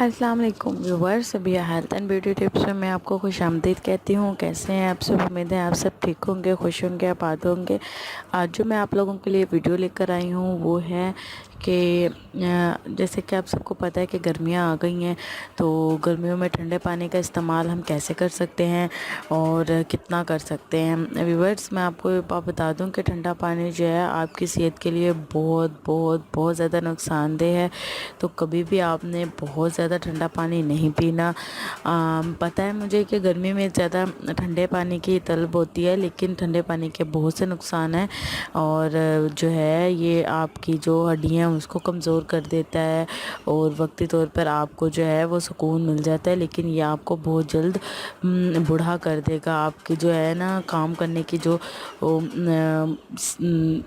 السلام علیکم viewers, Sabiha health and beauty tips میں آپ کو خوش آمدید کہتی ہوں۔ کیسے ہیں آپ سب؟ امید ہے آپ سب ٹھیک ہوں گے، خوش ہوں گے، آباد ہوں گے۔ آج جو میں آپ لوگوں کے لیے ویڈیو لے کر آئی ہوں وہ ہے کہ جیسے کہ آپ سب کو پتہ ہے کہ گرمیاں آ گئی ہیں، تو گرمیوں میں ٹھنڈے پانی کا استعمال ہم کیسے کر سکتے ہیں اور کتنا کر سکتے ہیں۔ ویورس، میں آپ کو بتا دوں کہ ٹھنڈا پانی جو ہے آپ کی صحت کے لیے بہت بہت بہت زیادہ نقصان دہ ہے، تو کبھی بھی آپ نے بہت زیادہ ٹھنڈا پانی نہیں پینا۔ پتہ ہے مجھے کہ گرمی میں زیادہ ٹھنڈے پانی کی طلب ہوتی ہے، لیکن ٹھنڈے پانی کے بہت سے نقصان ہیں، اور جو ہے یہ آپ کی جو ہڈیاں ہیں اس کو کمزور کر دیتا ہے، اور وقتی طور پر آپ کو جو ہے وہ سکون مل جاتا ہے، لیکن یہ آپ کو بہت جلد بوڑھا کر دے گا۔ آپ کی جو ہے نا کام کرنے کی جو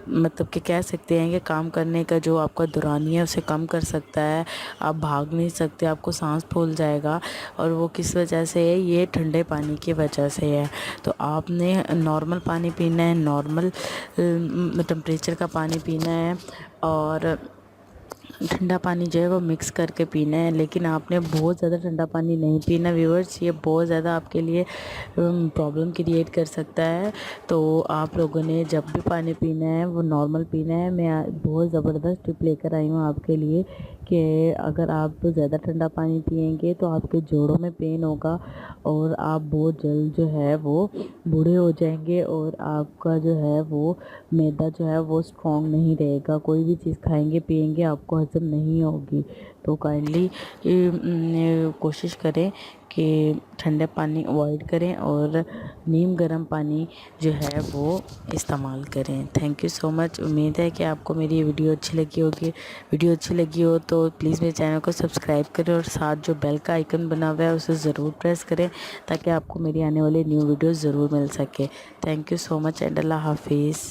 مطلب کہ کہہ سکتے ہیں کہ کام کرنے کا جو آپ کا دورانیہ ہے اسے کم کر سکتا ہے۔ آپ بھاگ نہیں سکتے، آپ کو سانس پھول جائے گا، اور وہ کس وجہ سے ہے؟ یہ ٹھنڈے پانی کی وجہ سے ہے۔ تو آپ نے نارمل پانی پینا ہے، نارمل ٹمپریچر کا پانی پینا ہے، اور ٹھنڈا پانی جو ہے وہ مکس کر کے پینا ہے، لیکن آپ نے بہت زیادہ ٹھنڈا پانی نہیں پینا ویورز۔ یہ بہت زیادہ آپ کے لیے پرابلم کریٹ کر سکتا ہے۔ تو آپ لوگوں نے جب بھی پانی پینا ہے وہ نارمل پینا ہے۔ میں بہت زبردست ٹپ لے کر آئی ہوں آپ کے لیے کہ اگر آپ زیادہ ٹھنڈا پانی پئیں گے تو آپ کے جوڑوں میں پین ہوگا، اور آپ بہت جلد جو ہے وہ بوڑھے ہو جائیں گے، اور آپ کا جو ہے وہ معدہ جو ہے وہ اسٹرانگ نہیں رہے گا۔ کوئی بھی چیز کھائیں گے پئیں گے آپ کو ہضم نہیں ہوگی۔ تو کائنڈلی کوشش کریں کہ ٹھنڈے پانی اوائڈ کریں اور نیم گرم پانی جو ہے وہ استعمال کریں۔ تھینک یو سو مچ۔ امید ہے کہ آپ کو میری ویڈیو اچھی لگی ہوگی۔ ویڈیو اچھی لگی ہو تو پلیز میرے چینل کو سبسکرائب کریں، اور ساتھ جو بیل کا آئیکن بنا ہوا ہے اسے ضرور پریس کریں، تاکہ آپ کو میری آنے والی نیو ویڈیوز ضرور مل سکے۔ Thank you so much and اللہ حافظ۔